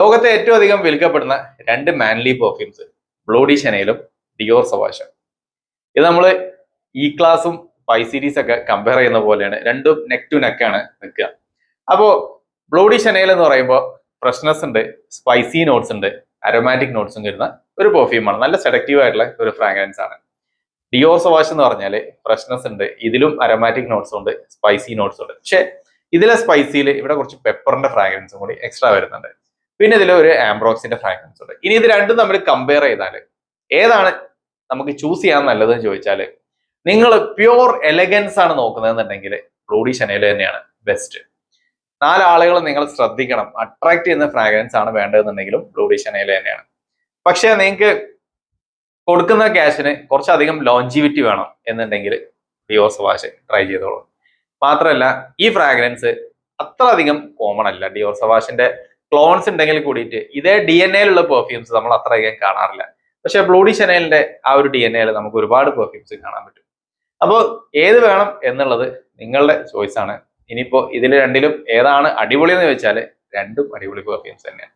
ലോകത്തെ ഏറ്റവും അധികം വിൽക്കപ്പെടുന്ന രണ്ട് മാൻലി പെർഫ്യൂംസ് ബ്ലോഡി ഷനയിലും ഡിയോർ സവാഷും. ഇത് നമ്മൾ ഇ ക്ലാസും പൈ സീരീസ് ഒക്കെ കമ്പയർ ചെയ്യുന്ന പോലെയാണ്. രണ്ടും നെക്ക് ടു നെക്ക് ആണ് നിൽക്കുക. അപ്പോൾ ബ്ലോഡി ഷനയിൽ എന്ന് പറയുമ്പോൾ ഫ്രഷ്നെസ് ഉണ്ട്, സ്പൈസി നോട്ട്സ് ഉണ്ട്, അരോമാറ്റിക് നോട്ട്സും വരുന്ന ഒരു പെർഫ്യൂമാണ്. നല്ല സെഡക്റ്റീവ് ആയിട്ടുള്ള ഒരു ഫ്രാഗ്രൻസ് ആണ്. ഡിയോർ സവാഷ് എന്ന് പറഞ്ഞാൽ ഫ്രഷ്നെസ് ഉണ്ട്, ഇതിലും അരോമാറ്റിക് നോട്ട്സും ഉണ്ട്, സ്പൈസി നോട്ട്സും ഉണ്ട്. പക്ഷെ ഇതിലെ സ്പൈസിയിൽ ഇവിടെ കുറച്ച് പെപ്പറിന്റെ ഫ്രാഗ്രൻസും കൂടി എക്സ്ട്രാ വരുന്നുണ്ട്. പിന്നെ ഇതിൽ ഒരു ആംബ്രോക്സിന്റെ ഫ്രാഗ്രൻസ് ഉണ്ട്. ഇനി ഇത് രണ്ടും നമ്മൾ കമ്പയർ ചെയ്താൽ ഏതാണ് നമുക്ക് ചൂസ് ചെയ്യാൻ നല്ലതെന്ന് ചോദിച്ചാൽ, നിങ്ങൾ പ്യുവർ എലഗൻസ് ആണ് നോക്കുന്നതെന്നുണ്ടെങ്കിൽ ബ്ലോഡി ഷനേൽ തന്നെയാണ് ബെസ്റ്റ്. നാലാളുകൾ നിങ്ങൾ ശ്രദ്ധിക്കണം, അട്രാക്ട് ചെയ്യുന്ന ഫ്രാഗ്രൻസ് ആണ് വേണ്ടതെന്നുണ്ടെങ്കിലും ബ്ലോഡി ഷനേൽ തന്നെയാണ്. പക്ഷെ നിങ്ങൾക്ക് കൊടുക്കുന്ന ക്യാഷിന് കുറച്ചധികം ലോഞ്ചിവിറ്റി വേണം എന്നുണ്ടെങ്കിൽ ഡിയോർ സവാഷ് ട്രൈ ചെയ്തോളൂ. മാത്രമല്ല ഈ ഫ്രാഗ്രൻസ് അത്ര അധികം കോമൺ അല്ല. ഡിയോർ സവാഷിന്റെ ക്ലോൺസ് ഉണ്ടെങ്കിൽ കൂടിയിട്ട് ഇതേ ഡി എൻ എയിലുള്ള പെർഫ്യൂംസ് നമ്മൾ അത്ര അധികം കാണാറില്ല. പക്ഷെ ബ്ലോഡി ഷനേലിന്റെ ആ ഒരു ഡി എൻ എയിൽ നമുക്ക് ഒരുപാട് പെർഫ്യൂംസ് കാണാൻ പറ്റും. അപ്പോൾ ഏത് വേണം എന്നുള്ളത് നിങ്ങളുടെ ചോയ്സ് ആണ്. ഇനിയിപ്പോ ഇതിൽ രണ്ടിലും ഏതാണ് അടിപൊളി എന്ന് വെച്ചാൽ രണ്ടും അടിപൊളി പെർഫ്യൂംസ് തന്നെയാണ്.